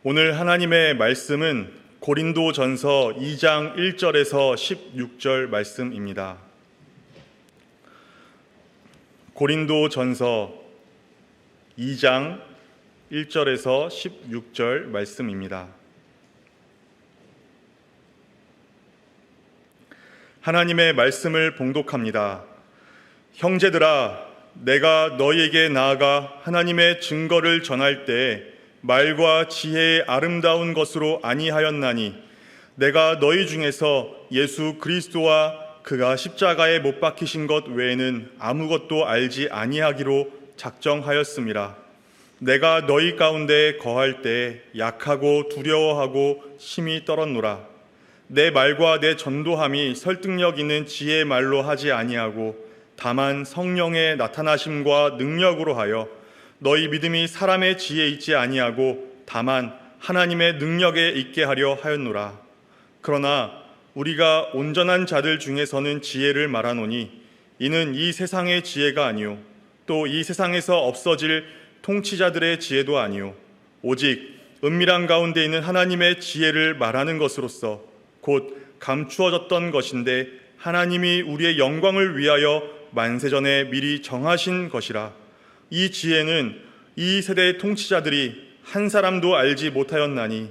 오늘 하나님의 말씀은 고린도전서 2장 1절에서 16절 말씀입니다. 고린도전서 2장 1절에서 16절 말씀입니다. 하나님의 말씀을 봉독합니다. 형제들아, 내가 너희에게 나아가 하나님의 증거를 전할 때 말과 지혜의 아름다운 것으로 아니하였나니 내가 너희 중에서 예수 그리스도와 그가 십자가에 못 박히신 것 외에는 아무것도 알지 아니하기로 작정하였음이라. 내가 너희 가운데 거할 때 약하고 두려워하고 심히 떨었노라. 내 말과 내 전도함이 설득력 있는 지혜의 말로 하지 아니하고 다만 성령의 나타나심과 능력으로 하여 너희 믿음이 사람의 지혜에 있지 아니하고 다만 하나님의 능력에 있게 하려 하였노라. 그러나 우리가 온전한 자들 중에서는 지혜를 말하노니 이는 이 세상의 지혜가 아니요 또 이 세상에서 없어질 통치자들의 지혜도 아니요 오직 은밀한 가운데 있는 하나님의 지혜를 말하는 것으로서 곧 감추어졌던 것인데 하나님이 우리의 영광을 위하여 만세전에 미리 정하신 것이라. 이 지혜는 이 세대의 통치자들이 한 사람도 알지 못하였나니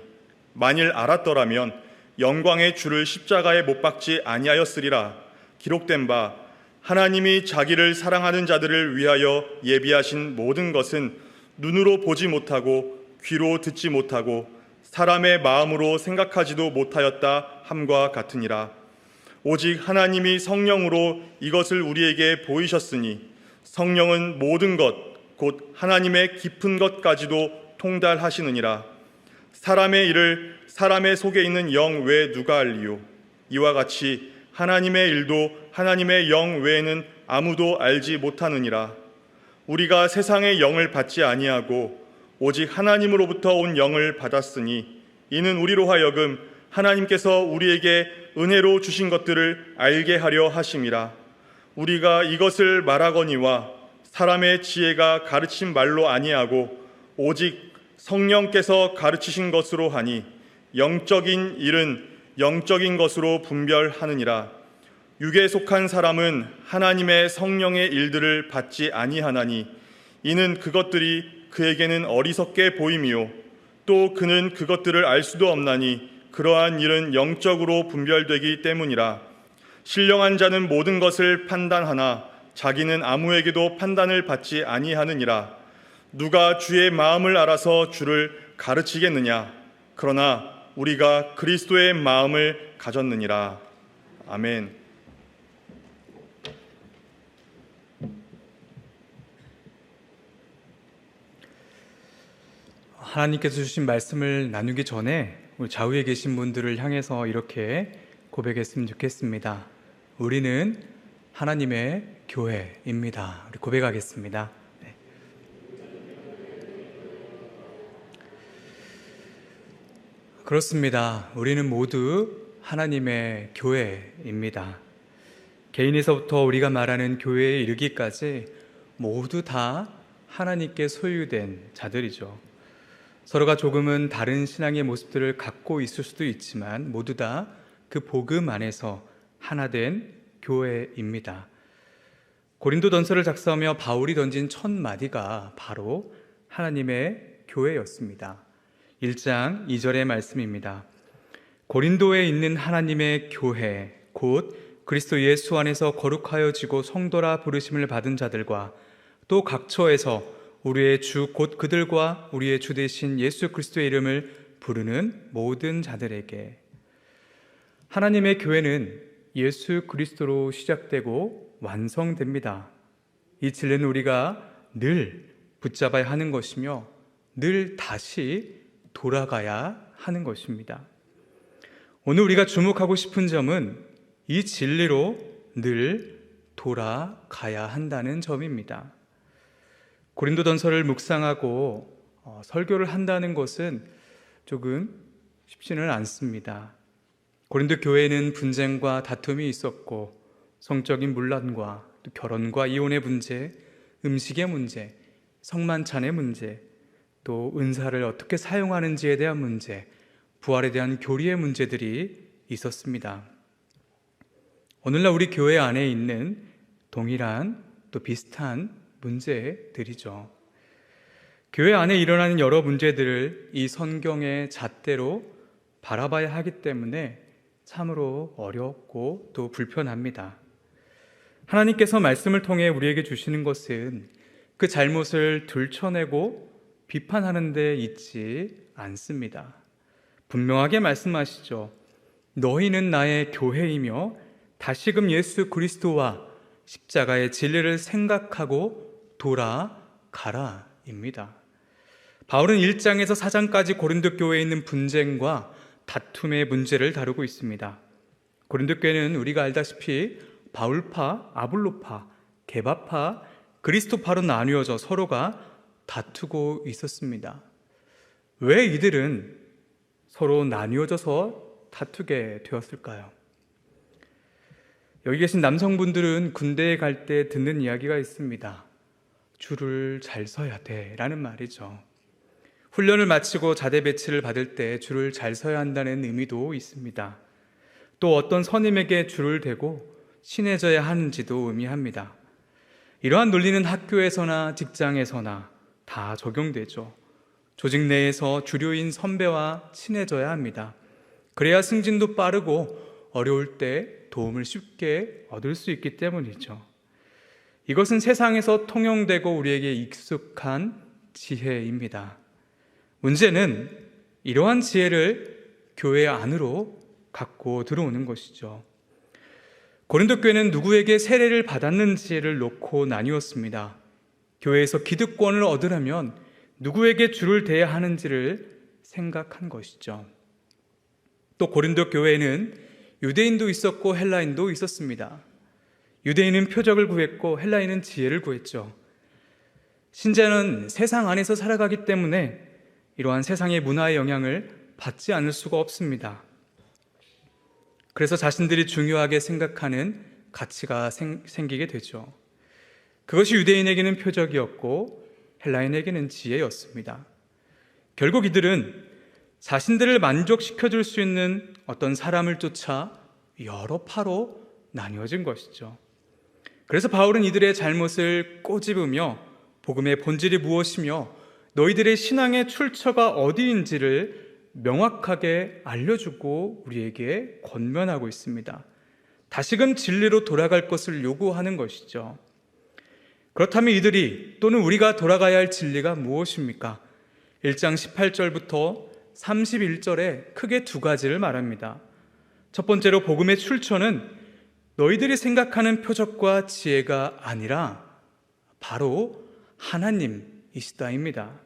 만일 알았더라면 영광의 주를 십자가에 못 박지 아니하였으리라. 기록된 바 하나님이 자기를 사랑하는 자들을 위하여 예비하신 모든 것은 눈으로 보지 못하고 귀로 듣지 못하고 사람의 마음으로 생각하지도 못하였다 함과 같으니라. 오직 하나님이 성령으로 이것을 우리에게 보이셨으니 성령은 모든 것 곧 하나님의 깊은 것까지도 통달하시느니라. 사람의 일을 사람의 속에 있는 영 외에 누가 알리요? 이와 같이 하나님의 일도 하나님의 영 외에는 아무도 알지 못하느니라. 우리가 세상의 영을 받지 아니하고 오직 하나님으로부터 온 영을 받았으니 이는 우리로 하여금 하나님께서 우리에게 은혜로 주신 것들을 알게 하려 하심이라. 우리가 이것을 말하거니와 사람의 지혜가 가르친 말로 아니하고 오직 성령께서 가르치신 것으로 하니 영적인 일은 영적인 것으로 분별하느니라. 육에 속한 사람은 하나님의 성령의 일들을 받지 아니하나니 이는 그것들이 그에게는 어리석게 보임이요 또 그는 그것들을 알 수도 없나니 그러한 일은 영적으로 분별되기 때문이라. 신령한 자는 모든 것을 판단하나 자기는 아무에게도 판단을 받지 아니하느니라. 누가 주의 마음을 알아서 주를 가르치겠느냐? 그러나 우리가 그리스도의 마음을 가졌느니라. 아멘. 하나님께서 주신 말씀을 나누기 전에 우리 좌우에 계신 분들을 향해서 이렇게 고백했으면 좋겠습니다. 우리는 하나님의 교회입니다. 우리 고백하겠습니다. 네. 그렇습니다. 우리는 모두 하나님의 교회입니다. 개인에서부터 우리가 말하는 교회에 이르기까지 모두 다 하나님께 소유된 자들이죠. 서로가 조금은 다른 신앙의 모습들을 갖고 있을 수도 있지만 모두 다 그 복음 안에서 하나 된 교회입니다. 고린도전서를 작성하며 바울이 던진 첫 마디가 바로 하나님의 교회였습니다. 1장 2절의 말씀입니다. 고린도에 있는 하나님의 교회 곧 그리스도 예수 안에서 거룩하여지고 성도라 부르심을 받은 자들과 또 각처에서 우리의 주 곧 그들과 우리의 주 되신 예수 그리스도의 이름을 부르는 모든 자들에게. 하나님의 교회는 예수 그리스도로 시작되고 완성됩니다. 이 진리는 우리가 늘 붙잡아야 하는 것이며 늘 다시 돌아가야 하는 것입니다. 오늘 우리가 주목하고 싶은 점은 이 진리로 늘 돌아가야 한다는 점입니다. 고린도전서를 묵상하고 설교를 한다는 것은 조금 쉽지는 않습니다. 고린도 교회에는 분쟁과 다툼이 있었고 성적인 문란과 또 결혼과 이혼의 문제, 음식의 문제, 성만찬의 문제, 또 은사를 어떻게 사용하는지에 대한 문제, 부활에 대한 교리의 문제들이 있었습니다. 오늘날 우리 교회 안에 있는 동일한 또 비슷한 문제들이죠. 교회 안에 일어나는 여러 문제들을 이 성경의 잣대로 바라봐야 하기 때문에 참으로 어렵고 또 불편합니다. 하나님께서 말씀을 통해 우리에게 주시는 것은 그 잘못을 들춰내고 비판하는 데 있지 않습니다. 분명하게 말씀하시죠. 너희는 나의 교회이며 다시금 예수 그리스도와 십자가의 진리를 생각하고 돌아가라 입니다. 바울은 1장에서 4장까지 고린도 교회에 있는 분쟁과 다툼의 문제를 다루고 있습니다. 고린도 교회는 우리가 알다시피 바울파, 아볼로파, 게바파, 그리스도파로 나뉘어져 서로가 다투고 있었습니다. 왜 이들은 서로 나뉘어져서 다투게 되었을까요? 여기 계신 남성분들은 군대에 갈 때 듣는 이야기가 있습니다. 줄을 잘 서야 돼 라는 말이죠. 훈련을 마치고 자대 배치를 받을 때 줄을 잘 서야 한다는 의미도 있습니다. 또 어떤 선임에게 줄을 대고 친해져야 하는지도 의미합니다. 이러한 논리는 학교에서나 직장에서나 다 적용되죠. 조직 내에서 주류인 선배와 친해져야 합니다. 그래야 승진도 빠르고 어려울 때 도움을 쉽게 얻을 수 있기 때문이죠. 이것은 세상에서 통용되고 우리에게 익숙한 지혜입니다. 문제는 이러한 지혜를 교회 안으로 갖고 들어오는 것이죠. 고린도 교회는 누구에게 세례를 받았는지를 놓고 나뉘었습니다. 교회에서 기득권을 얻으려면 누구에게 줄을 대야 하는지를 생각한 것이죠. 또 고린도 교회에는 유대인도 있었고 헬라인도 있었습니다. 유대인은 표적을 구했고 헬라인은 지혜를 구했죠. 신자는 세상 안에서 살아가기 때문에 이러한 세상의 문화의 영향을 받지 않을 수가 없습니다. 그래서 자신들이 중요하게 생각하는 가치가 생기게 되죠. 그것이 유대인에게는 표적이었고 헬라인에게는 지혜였습니다. 결국 이들은 자신들을 만족시켜줄 수 있는 어떤 사람을 쫓아 여러 파로 나뉘어진 것이죠. 그래서 바울은 이들의 잘못을 꼬집으며 복음의 본질이 무엇이며 너희들의 신앙의 출처가 어디인지를 명확하게 알려주고 우리에게 권면하고 있습니다. 다시금 진리로 돌아갈 것을 요구하는 것이죠. 그렇다면 이들이 또는 우리가 돌아가야 할 진리가 무엇입니까? 1장 18절부터 31절에 크게 두 가지를 말합니다. 첫 번째로 복음의 출처는 너희들이 생각하는 표적과 지혜가 아니라 바로 하나님이시다입니다.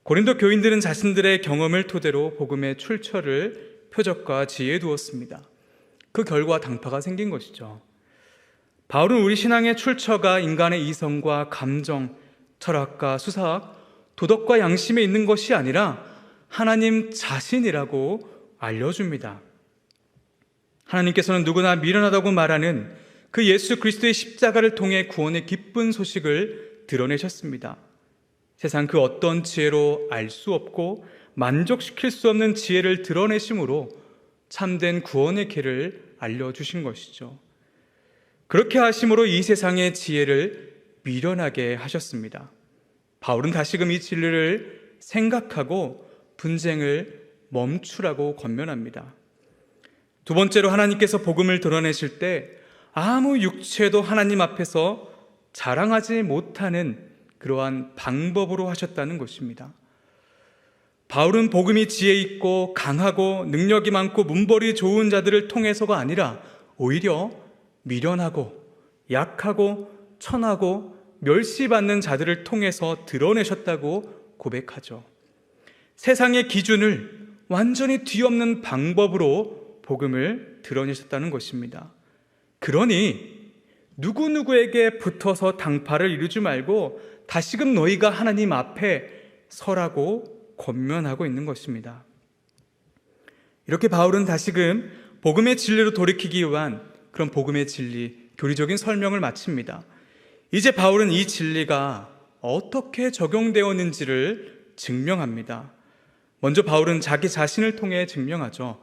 고린도 교인들은 자신들의 경험을 토대로 복음의 출처를 표적과 지혜에 두었습니다. 그 결과 당파가 생긴 것이죠. 바울은 우리 신앙의 출처가 인간의 이성과 감정, 철학과 수사학, 도덕과 양심에 있는 것이 아니라 하나님 자신이라고 알려줍니다. 하나님께서는 누구나 미련하다고 말하는 그 예수 그리스도의 십자가를 통해 구원의 기쁜 소식을 드러내셨습니다. 세상 그 어떤 지혜로 알 수 없고 만족시킬 수 없는 지혜를 드러내심으로 참된 구원의 길을 알려주신 것이죠. 그렇게 하심으로 이 세상의 지혜를 미련하게 하셨습니다. 바울은 다시금 이 진리를 생각하고 분쟁을 멈추라고 권면합니다. 두 번째로 하나님께서 복음을 드러내실 때 아무 육체도 하나님 앞에서 자랑하지 못하는 그러한 방법으로 하셨다는 것입니다. 바울은 복음이 지혜 있고 강하고 능력이 많고 문벌이 좋은 자들을 통해서가 아니라 오히려 미련하고 약하고 천하고 멸시받는 자들을 통해서 드러내셨다고 고백하죠. 세상의 기준을 완전히 뒤엎는 방법으로 복음을 드러내셨다는 것입니다. 그러니 누구누구에게 붙어서 당파를 이루지 말고 다시금 너희가 하나님 앞에 서라고 권면하고 있는 것입니다. 이렇게 바울은 다시금 복음의 진리로 돌이키기 위한 그런 복음의 진리, 교리적인 설명을 마칩니다. 이제 바울은 이 진리가 어떻게 적용되었는지를 증명합니다. 먼저 바울은 자기 자신을 통해 증명하죠.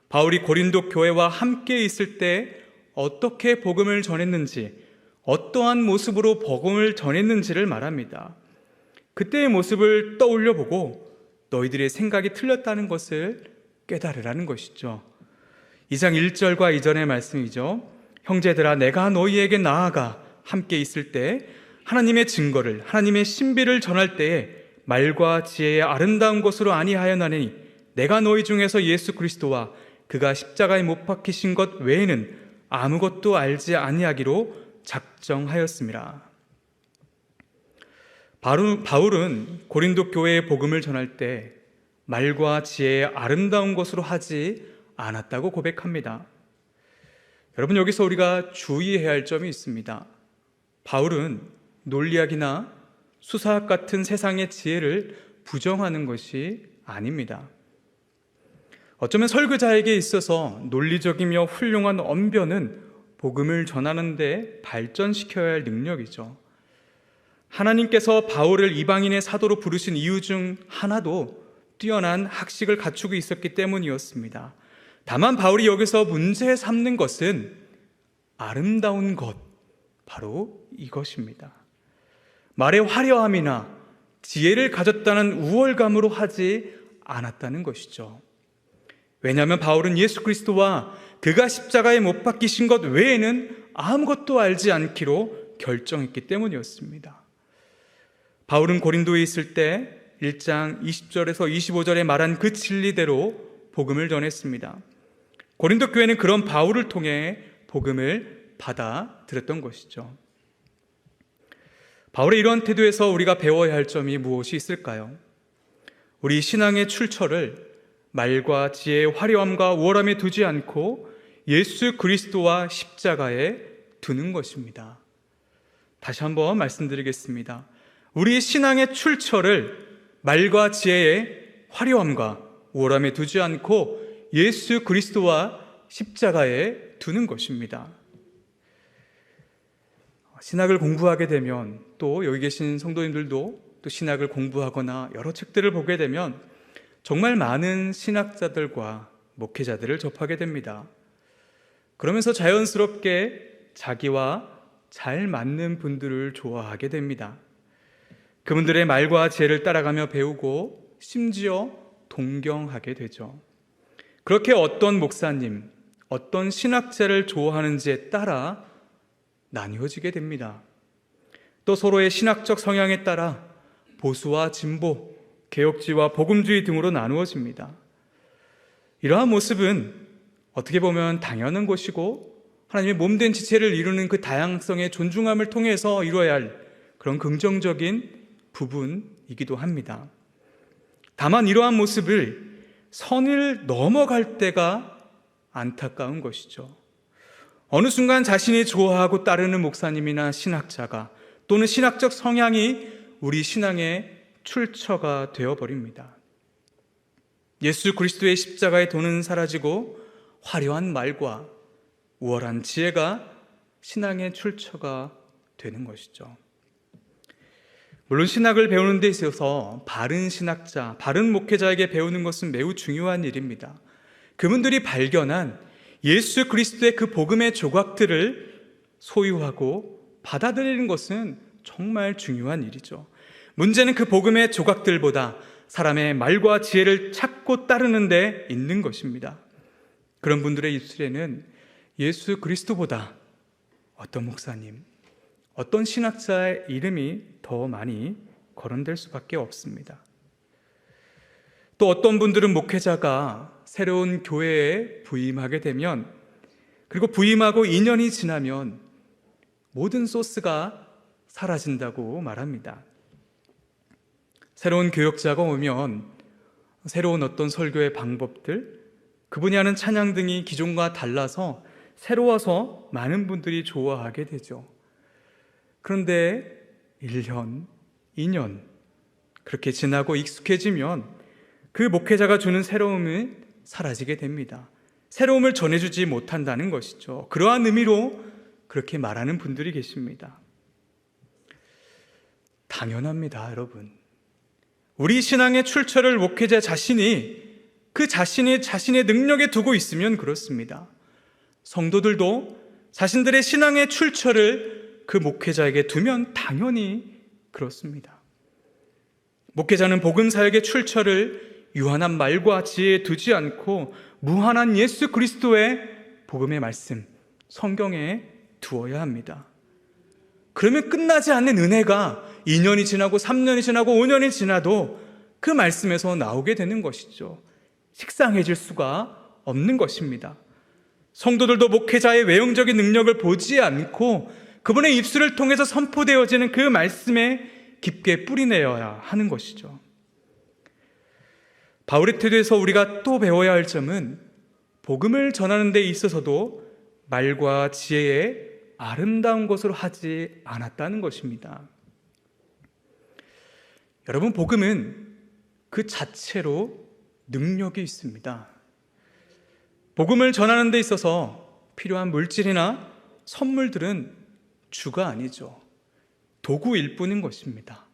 바울이 고린도 교회와 함께 있을 때 어떻게 복음을 전했는지, 어떠한 모습으로 복음을 전했는지를 말합니다. 그때의 모습을 떠올려 보고 너희들의 생각이 틀렸다는 것을 깨달으라는 것이죠. 2장 1절과 2절의 말씀이죠. 형제들아, 내가 너희에게 나아가 함께 있을 때 하나님의 증거를, 하나님의 신비를 전할 때에 말과 지혜의 아름다운 것으로 아니하였나니 내가 너희 중에서 예수 그리스도와 그가 십자가에 못 박히신 것 외에는 아무것도 알지 아니하기로 작정하였습니다. 바울은 고린도 교회의 복음을 전할 때 말과 지혜의 아름다운 것으로 하지 않았다고 고백합니다. 여러분, 여기서 우리가 주의해야 할 점이 있습니다. 바울은 논리학이나 수사학 같은 세상의 지혜를 부정하는 것이 아닙니다. 어쩌면 설교자에게 있어서 논리적이며 훌륭한 언변은 복음을 전하는 데 발전시켜야 할 능력이죠. 하나님께서 바울을 이방인의 사도로 부르신 이유 중 하나도 뛰어난 학식을 갖추고 있었기 때문이었습니다. 다만 바울이 여기서 문제 삼는 것은 아름다운 것, 바로 이것입니다. 말의 화려함이나 지혜를 가졌다는 우월감으로 하지 않았다는 것이죠. 왜냐하면 바울은 예수 그리스도와 그가 십자가에 못 박히신 것 외에는 아무것도 알지 않기로 결정했기 때문이었습니다. 바울은 고린도에 있을 때 1장 20절에서 25절에 말한 그 진리대로 복음을 전했습니다. 고린도 교회는 그런 바울을 통해 복음을 받아들였던 것이죠. 바울의 이러한 태도에서 우리가 배워야 할 점이 무엇이 있을까요? 우리 신앙의 출처를 말과 지혜의 화려함과 우월함에 두지 않고 예수 그리스도와 십자가에 두는 것입니다. 다시 한번 말씀드리겠습니다. 우리 신앙의 출처를 말과 지혜의 화려함과 우월함에 두지 않고 예수 그리스도와 십자가에 두는 것입니다. 신학을 공부하게 되면, 또 여기 계신 성도님들도 또 신학을 공부하거나 여러 책들을 보게 되면 정말 많은 신학자들과 목회자들을 접하게 됩니다. 그러면서 자연스럽게 자기와 잘 맞는 분들을 좋아하게 됩니다. 그분들의 말과 지혜를 따라가며 배우고 심지어 동경하게 되죠. 그렇게 어떤 목사님, 어떤 신학자를 좋아하는지에 따라 나뉘어지게 됩니다. 또 서로의 신학적 성향에 따라 보수와 진보, 개혁주의와 복음주의 등으로 나누어집니다. 이러한 모습은 어떻게 보면 당연한 것이고 하나님의 몸된 지체를 이루는 그 다양성의 존중함을 통해서 이루어야 할 그런 긍정적인 부분이기도 합니다. 다만 이러한 모습을 선을 넘어갈 때가 안타까운 것이죠. 어느 순간 자신이 좋아하고 따르는 목사님이나 신학자가 또는 신학적 성향이 우리 신앙의 출처가 되어버립니다. 예수 그리스도의 십자가의 도는 사라지고 화려한 말과 우월한 지혜가 신앙의 출처가 되는 것이죠. 물론 신학을 배우는 데 있어서 바른 신학자, 바른 목회자에게 배우는 것은 매우 중요한 일입니다. 그분들이 발견한 예수 그리스도의 그 복음의 조각들을 소유하고 받아들이는 것은 정말 중요한 일이죠. 문제는 그 복음의 조각들보다 사람의 말과 지혜를 찾고 따르는 데 있는 것입니다. 그런 분들의 입술에는 예수 그리스도보다 어떤 목사님, 어떤 신학자의 이름이 더 많이 거론될 수밖에 없습니다. 또 어떤 분들은 목회자가 새로운 교회에 부임하게 되면, 그리고 부임하고 2년이 지나면 모든 소스가 사라진다고 말합니다. 새로운 교역자가 오면 새로운 어떤 설교의 방법들, 그분이 하는 찬양 등이 기존과 달라서 새로워서 많은 분들이 좋아하게 되죠. 그런데 1년, 2년 그렇게 지나고 익숙해지면 그 목회자가 주는 새로움이 사라지게 됩니다. 새로움을 전해주지 못한다는 것이죠. 그러한 의미로 그렇게 말하는 분들이 계십니다. 당연합니다, 여러분. 우리 신앙의 출처를 목회자 자신이 자신의 능력에 두고 있으면 그렇습니다. 성도들도 자신들의 신앙의 출처를 그 목회자에게 두면 당연히 그렇습니다. 목회자는 복음 사역의 출처를 유한한 말과 지혜에 두지 않고 무한한 예수 그리스도의 복음의 말씀, 성경에 두어야 합니다. 그러면 끝나지 않는 은혜가 2년이 지나고 3년이 지나고 5년이 지나도 그 말씀에서 나오게 되는 것이죠. 식상해질 수가 없는 것입니다. 성도들도 목회자의 외형적인 능력을 보지 않고 그분의 입술을 통해서 선포되어지는 그 말씀에 깊게 뿌리내어야 하는 것이죠. 바울의 태도에서 우리가 또 배워야 할 점은 복음을 전하는 데 있어서도 말과 지혜에 아름다운 것으로 하지 않았다는 것입니다. 여러분, 복음은 그 자체로 능력이 있습니다. 복음을 전하는 데 있어서 필요한 물질이나 선물들은 주가 아니죠. 도구일 뿐인 것입니다.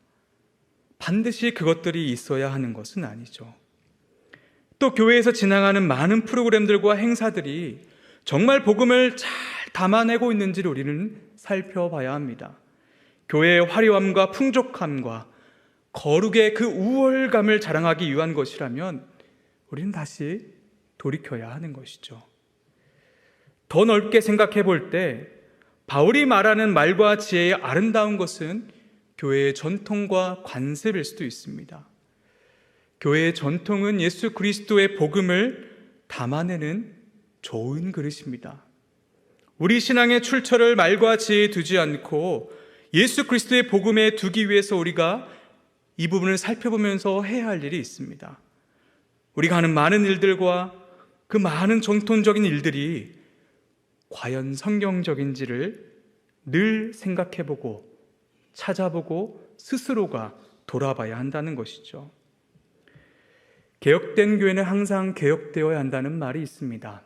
반드시 그것들이 있어야 하는 것은 아니죠. 또 교회에서 진행하는 많은 프로그램들과 행사들이 정말 복음을 잘 담아내고 있는지를 우리는 살펴봐야 합니다. 교회의 화려함과 풍족함과 거룩의 그 우월감을 자랑하기 위한 것이라면 우리는 다시 돌이켜야 하는 것이죠. 더 넓게 생각해 볼 때 바울이 말하는 말과 지혜의 아름다운 것은 교회의 전통과 관습일 수도 있습니다. 교회의 전통은 예수 그리스도의 복음을 담아내는 좋은 그릇입니다. 우리 신앙의 출처를 말과 지혜에 두지 않고 예수 그리스도의 복음에 두기 위해서 우리가 이 부분을 살펴보면서 해야 할 일이 있습니다. 우리가 하는 많은 일들과 그 많은 전통적인 일들이 과연 성경적인지를 늘 생각해보고 찾아보고 스스로가 돌아봐야 한다는 것이죠. 개혁된 교회는 항상 개혁되어야 한다는 말이 있습니다.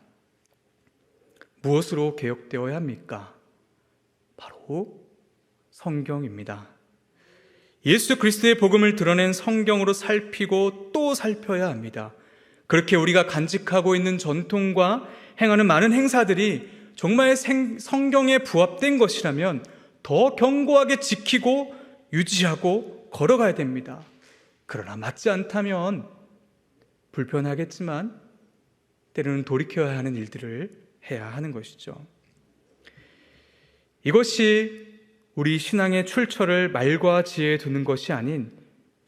무엇으로 개혁되어야 합니까? 바로 성경입니다. 예수 그리스도의 복음을 드러낸 성경으로 살피고 또 살펴야 합니다. 그렇게 우리가 간직하고 있는 전통과 행하는 많은 행사들이 정말 성경에 부합된 것이라면 더 견고하게 지키고 유지하고 걸어가야 됩니다. 그러나 맞지 않다면 불편하겠지만 때로는 돌이켜야 하는 일들을 해야 하는 것이죠. 이것이 우리 신앙의 출처를 말과 지혜에 두는 것이 아닌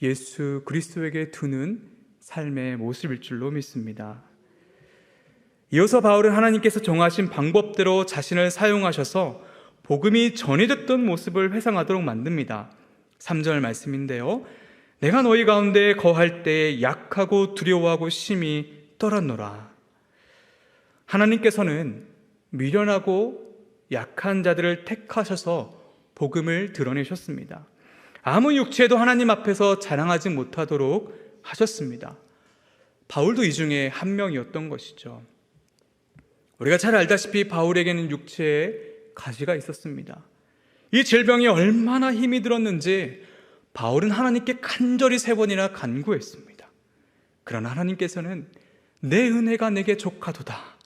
예수 그리스도에게 두는 삶의 모습일 줄로 믿습니다. 이어서 바울은 하나님께서 정하신 방법대로 자신을 사용하셔서 복음이 전해졌던 모습을 회상하도록 만듭니다. 3절 말씀인데요. 내가 너희 가운데 거할 때에 약하고 두려워하고 심히 떨었노라. 하나님께서는 미련하고 약한 자들을 택하셔서 복음을 드러내셨습니다. 아무 육체도 하나님 앞에서 자랑하지 못하도록 하셨습니다. 바울도 이 중에 한 명이었던 것이죠. 우리가 잘 알다시피 바울에게는 육체에 가시가 있었습니다. 이 질병이 얼마나 힘이 들었는지 바울은 하나님께 간절히 3번이나 간구했습니다. 그러나 하나님께서는 내 은혜가 내게 족하도다.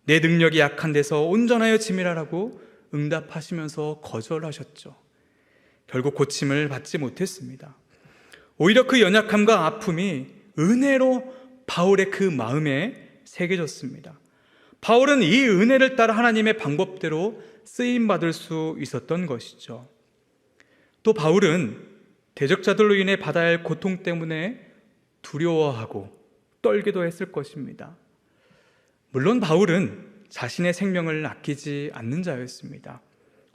내 능력이 약한 데서 온전하여 짐이라라고 응답하시면서 거절하셨죠. 결국 고침을 받지 못했습니다. 오히려 그 연약함과 아픔이 은혜로 바울의 그 마음에 새겨졌습니다. 바울은 이 은혜를 따라 하나님의 방법대로 쓰임받을 수 있었던 것이죠. 또 바울은 대적자들로 인해 받아야 할 고통 때문에 두려워하고 떨기도 했을 것입니다. 물론 바울은 자신의 생명을 아끼지 않는 자였습니다.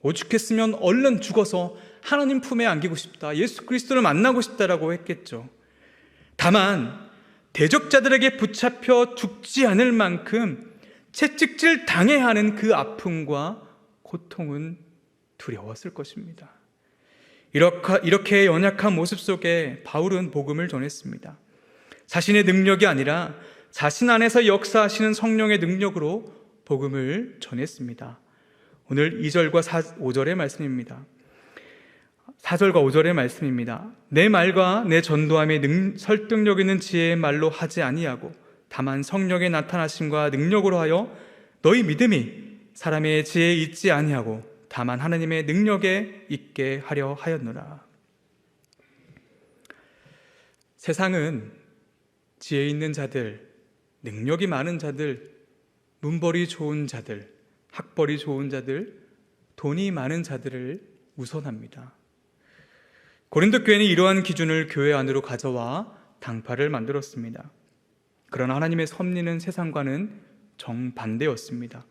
오죽했으면 얼른 죽어서 하나님 품에 안기고 싶다, 예수 그리스도를 만나고 싶다라고 했겠죠. 다만 대적자들에게 붙잡혀 죽지 않을 만큼 채찍질 당해야 하는 그 아픔과 고통은 두려웠을 것입니다. 이렇게 연약한 모습 속에 바울은 복음을 전했습니다. 자신의 능력이 아니라 자신 안에서 역사하시는 성령의 능력으로 복음을 전했습니다. 오늘 2절과 5절의 말씀입니다. 4절과 5절의 말씀입니다. 내 말과 내 전도함에 설득력 있는 지혜의 말로 하지 아니하고 다만 성령의 나타나심과 능력으로 하여 너희 믿음이 사람의 지혜에 있지 아니하고 다만 하나님의 능력에 있게 하려 하였노라. 세상은 지혜 있는 자들, 능력이 많은 자들, 문벌이 좋은 자들, 학벌이 좋은 자들, 돈이 많은 자들을 우선합니다. 고린도 교회는 이러한 기준을 교회 안으로 가져와 당파를 만들었습니다. 그러나 하나님의 섭리는 세상과는 정반대였습니다.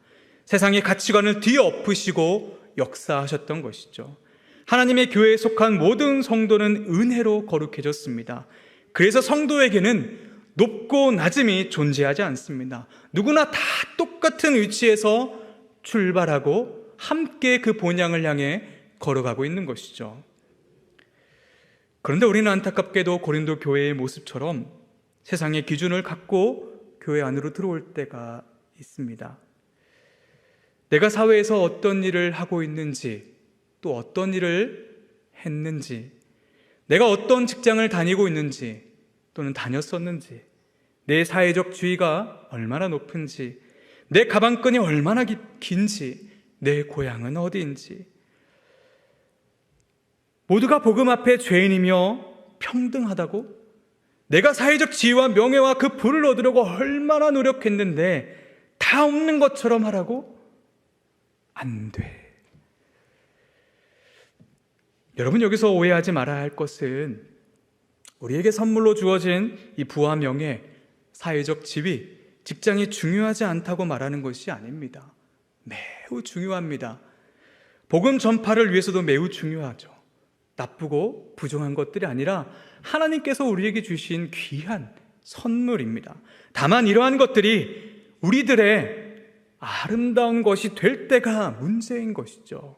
세상의 가치관을 뒤엎으시고 역사하셨던 것이죠. 하나님의 교회에 속한 모든 성도는 은혜로 거룩해졌습니다. 그래서 성도에게는 높고 낮음이 존재하지 않습니다. 누구나 다 똑같은 위치에서 출발하고 함께 그 본향을 향해 걸어가고 있는 것이죠. 그런데 우리는 안타깝게도 고린도 교회의 모습처럼 세상의 기준을 갖고 교회 안으로 들어올 때가 있습니다. 내가 사회에서 어떤 일을 하고 있는지, 또 어떤 일을 했는지, 내가 어떤 직장을 다니고 있는지 또는 다녔었는지, 내 사회적 지위가 얼마나 높은지, 내 가방끈이 얼마나 긴지, 내 고향은 어디인지, 모두가 복음 앞에 죄인이며 평등하다고, 내가 사회적 지위와 명예와 그 부를 얻으려고 얼마나 노력했는데 다 없는 것처럼 하라고? 안 돼. 여러분, 여기서 오해하지 말아야 할 것은 우리에게 선물로 주어진 이 부와 명예, 사회적 지위, 직장이 중요하지 않다고 말하는 것이 아닙니다. 매우 중요합니다. 복음 전파를 위해서도 매우 중요하죠. 나쁘고 부정한 것들이 아니라 하나님께서 우리에게 주신 귀한 선물입니다. 다만 이러한 것들이 우리들의 아름다운 것이 될 때가 문제인 것이죠.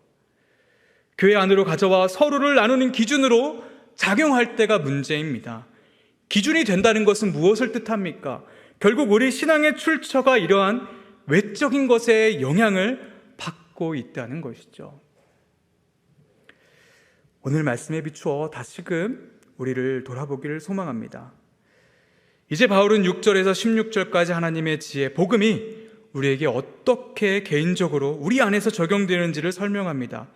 교회 안으로 가져와 서로를 나누는 기준으로 작용할 때가 문제입니다. 기준이 된다는 것은 무엇을 뜻합니까? 결국 우리 신앙의 출처가 이러한 외적인 것에 영향을 받고 있다는 것이죠. 오늘 말씀에 비추어 다시금 우리를 돌아보기를 소망합니다. 이제 바울은 6절에서 16절까지 하나님의 지혜, 복음이 우리에게 어떻게 개인적으로 우리 안에서 적용되는지를 설명합니다.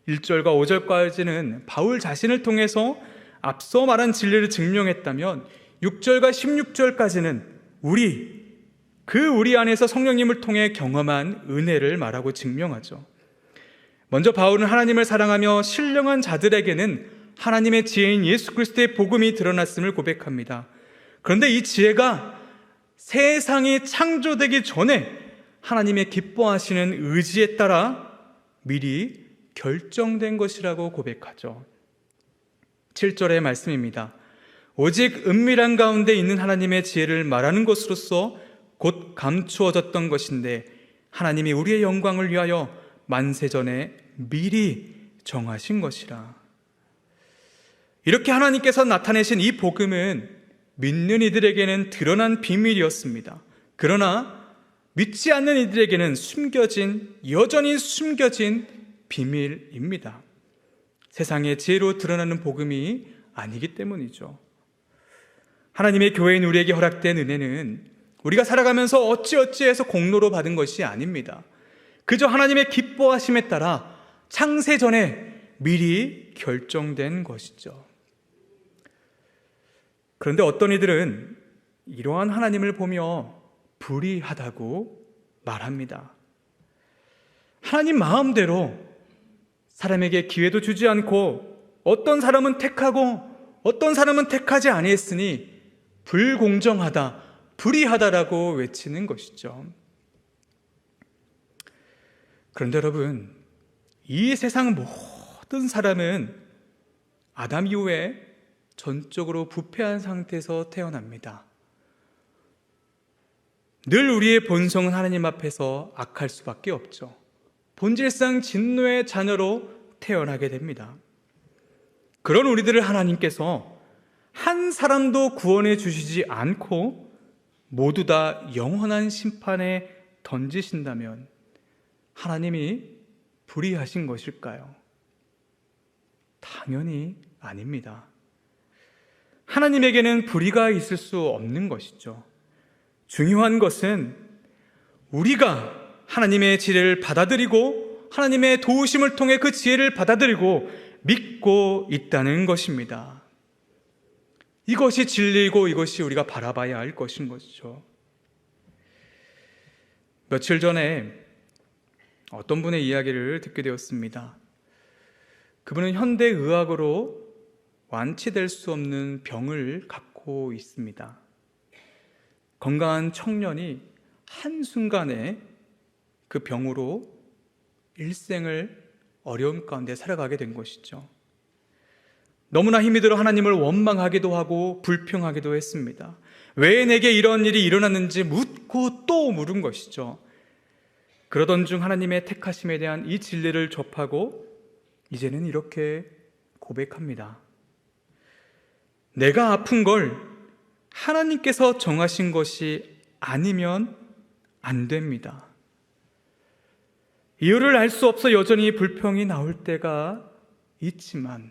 1절과 5절까지는 바울 자신을 통해서 앞서 말한 진리를 증명했다면 6절과 16절까지는 우리 안에서 성령님을 통해 경험한 은혜를 말하고 증명하죠. 먼저 바울은 하나님을 사랑하며 신령한 자들에게는 하나님의 지혜인 예수 그리스도의 복음이 드러났음을 고백합니다. 그런데 이 지혜가 세상이 창조되기 전에 하나님의 기뻐하시는 의지에 따라 미리 결정된 것이라고 고백하죠. 7절의 말씀입니다. 오직 은밀한 가운데 있는 하나님의 지혜를 말하는 것으로서 곧 감추어졌던 것인데 하나님이 우리의 영광을 위하여 만세전에 미리 정하신 것이라. 이렇게 하나님께서 나타내신 이 복음은 믿는 이들에게는 드러난 비밀이었습니다. 그러나 믿지 않는 이들에게는 여전히 숨겨진 비밀입니다. 세상의 지혜로 드러나는 복음이 아니기 때문이죠. 하나님의 교회인 우리에게 허락된 은혜는 우리가 살아가면서 어찌어찌해서 공로로 받은 것이 아닙니다. 그저 하나님의 기뻐하심에 따라 창세전에 미리 결정된 것이죠. 그런데 어떤 이들은 이러한 하나님을 보며 불의하다고 말합니다. 하나님 마음대로 사람에게 기회도 주지 않고 어떤 사람은 택하고 어떤 사람은 택하지 아니했으니 불공정하다, 불의하다라고 외치는 것이죠. 그런데 여러분, 이 세상 모든 사람은 아담 이후에 전적으로 부패한 상태에서 태어납니다. 늘 우리의 본성은 하나님 앞에서 악할 수밖에 없죠. 본질상 진노의 자녀로 태어나게 됩니다. 그런 우리들을 하나님께서 한 사람도 구원해 주시지 않고 모두 다 영원한 심판에 던지신다면 하나님이 불의하신 것일까요? 당연히 아닙니다. 하나님에게는 불의가 있을 수 없는 것이죠. 중요한 것은 우리가 하나님의 지혜를 받아들이고 하나님의 도우심을 통해 그 지혜를 받아들이고 믿고 있다는 것입니다. 이것이 진리이고 이것이 우리가 바라봐야 할 것인 것이죠. 며칠 전에 어떤 분의 이야기를 듣게 되었습니다. 그분은 현대의학으로 완치될 수 없는 병을 갖고 있습니다. 건강한 청년이 한순간에 그 병으로 일생을 어려움 가운데 살아가게 된 것이죠. 너무나 힘이 들어 하나님을 원망하기도 하고 불평하기도 했습니다. 왜 내게 이런 일이 일어났는지 묻고 또 물은 것이죠. 그러던 중 하나님의 택하심에 대한 이 진리를 접하고 이제는 이렇게 고백합니다. 내가 아픈 걸 하나님께서 정하신 것이 아니면 안 됩니다. 이유를 알 수 없어 여전히 불평이 나올 때가 있지만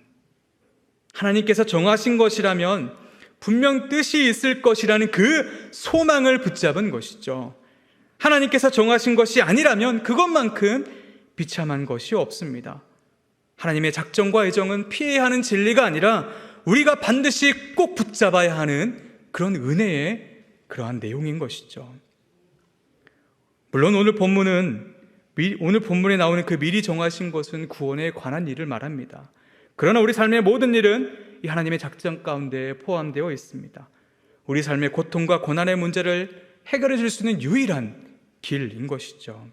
하나님께서 정하신 것이라면 분명 뜻이 있을 것이라는 그 소망을 붙잡은 것이죠. 하나님께서 정하신 것이 아니라면 그것만큼 비참한 것이 없습니다. 하나님의 작정과 애정은 피해야 하는 진리가 아니라 우리가 반드시 꼭 붙잡아야 하는 그런 은혜의 그러한 내용인 것이죠. 물론 오늘 본문에 나오는 그 미리 정하신 것은 구원에 관한 일을 말합니다. 그러나 우리 삶의 모든 일은 이 하나님의 작정 가운데 포함되어 있습니다. 우리 삶의 고통과 고난의 문제를 해결해 줄 수 있는 유일한 길인 것이죠.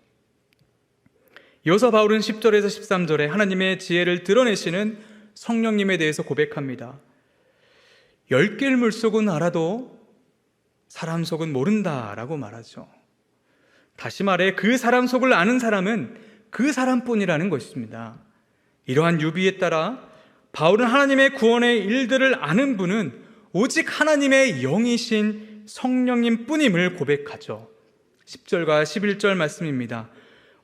이어서 바울은 10절에서 13절에 하나님의 지혜를 드러내시는 성령님에 대해서 고백합니다. 10개의 물속은 알아도 사람 속은 모른다라고 말하죠. 다시 말해 그 사람 속을 아는 사람은 그 사람뿐이라는 것입니다. 이러한 유비에 따라 바울은 하나님의 구원의 일들을 아는 분은 오직 하나님의 영이신 성령님 뿐임을 고백하죠. 10절과 11절 말씀입니다.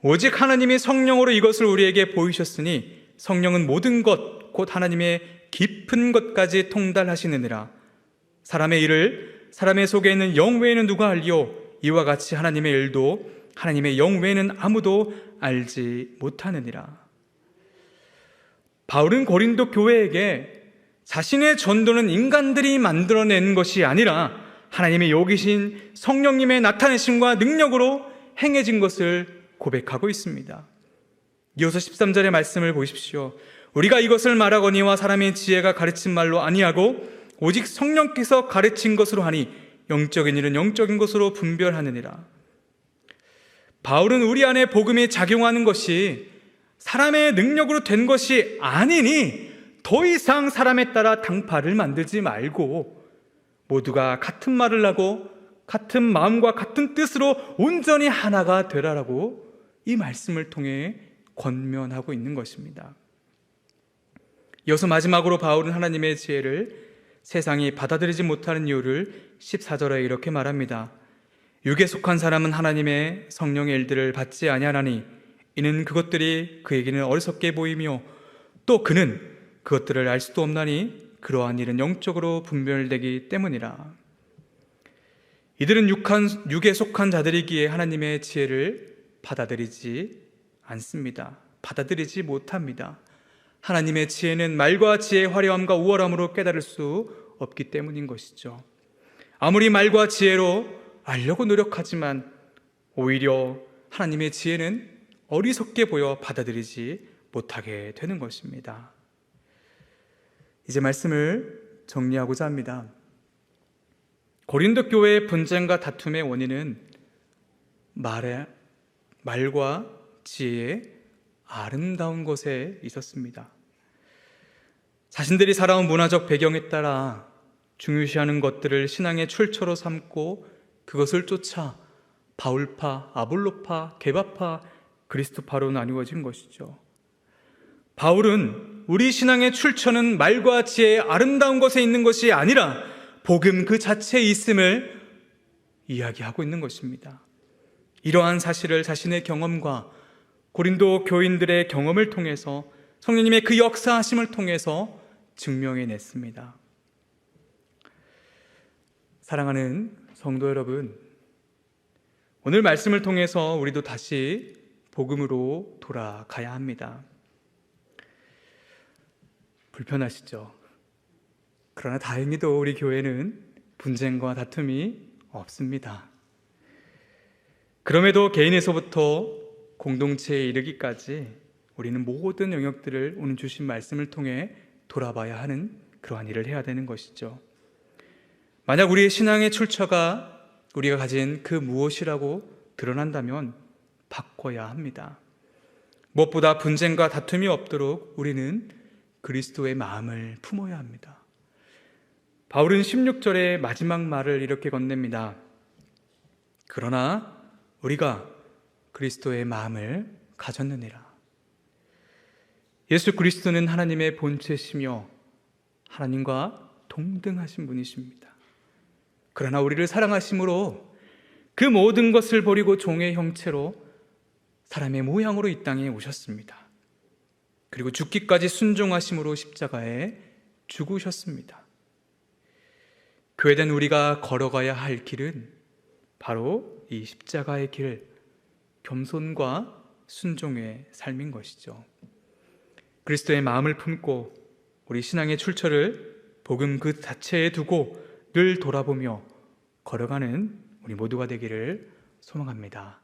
오직 하나님이 성령으로 이것을 우리에게 보이셨으니 성령은 모든 것 곧 하나님의 깊은 것까지 통달하시느니라. 사람의 일을 사람의 속에 있는 영 외에는 누가 알리요? 이와 같이 하나님의 일도 하나님의 영 외에는 아무도 알지 못하느니라. 바울은 고린도 교회에게 자신의 전도는 인간들이 만들어낸 것이 아니라 하나님의 여기신 성령님의 나타내심과 능력으로 행해진 것을 고백하고 있습니다. 이어서 13절의 말씀을 보십시오. 우리가 이것을 말하거니와 사람의 지혜가 가르친 말로 아니하고 오직 성령께서 가르친 것으로 하니 영적인 일은 영적인 것으로 분별하느니라. 바울은 우리 안에 복음이 작용하는 것이 사람의 능력으로 된 것이 아니니 더 이상 사람에 따라 당파를 만들지 말고 모두가 같은 말을 하고 같은 마음과 같은 뜻으로 온전히 하나가 되라라고 이 말씀을 통해 권면하고 있는 것입니다. 이어서 마지막으로 바울은 하나님의 지혜를 세상이 받아들이지 못하는 이유를 14절에 이렇게 말합니다. 육에 속한 사람은 하나님의 성령의 일들을 받지 아니하나니 이는 그것들이 그에게는 어리석게 보이며 또 그는 그것들을 알 수도 없나니 그러한 일은 영적으로 분별되기 때문이라. 이들은 육에 속한 자들이기에 하나님의 지혜를 받아들이지 않습니다. 받아들이지 못합니다. 하나님의 지혜는 말과 지혜의 화려함과 우월함으로 깨달을 수 없기 때문인 것이죠. 아무리 말과 지혜로 알려고 노력하지만 오히려 하나님의 지혜는 어리석게 보여 받아들이지 못하게 되는 것입니다. 이제 말씀을 정리하고자 합니다. 고린도 교회의 분쟁과 다툼의 원인은 말과 지혜의 아름다운 것에 있었습니다. 자신들이 살아온 문화적 배경에 따라 중요시하는 것들을 신앙의 출처로 삼고 그것을 쫓아 바울파, 아볼로파, 게바파, 그리스도파로 나누어진 것이죠. 바울은 우리 신앙의 출처는 말과 지혜의 아름다운 것에 있는 것이 아니라 복음 그 자체에 있음을 이야기하고 있는 것입니다. 이러한 사실을 자신의 경험과 고린도 교인들의 경험을 통해서 성령님의 그 역사하심을 통해서 증명해냈습니다. 사랑하는 성도 여러분, 오늘 말씀을 통해서 우리도 다시 복음으로 돌아가야 합니다. 불편하시죠? 그러나 다행히도 우리 교회는 분쟁과 다툼이 없습니다. 그럼에도 개인에서부터 공동체에 이르기까지 우리는 모든 영역들을 오늘 주신 말씀을 통해 돌아봐야 하는 그러한 일을 해야 되는 것이죠. 만약 우리의 신앙의 출처가 우리가 가진 그 무엇이라고 드러난다면 바꿔야 합니다. 무엇보다 분쟁과 다툼이 없도록 우리는 그리스도의 마음을 품어야 합니다. 바울은 16절의 마지막 말을 이렇게 건넵니다. 그러나 우리가 그리스도의 마음을 가졌느니라. 예수 그리스도는 하나님의 본체시며 하나님과 동등하신 분이십니다. 그러나 우리를 사랑하심으로 그 모든 것을 버리고 종의 형체로 사람의 모양으로 이 땅에 오셨습니다. 그리고 죽기까지 순종하심으로 십자가에 죽으셨습니다. 그에 대한 우리가 걸어가야 할 길은 바로 이 십자가의 길, 겸손과 순종의 삶인 것이죠. 그리스도의 마음을 품고 우리 신앙의 출처를 복음 그 자체에 두고 늘 돌아보며 걸어가는 우리 모두가 되기를 소망합니다.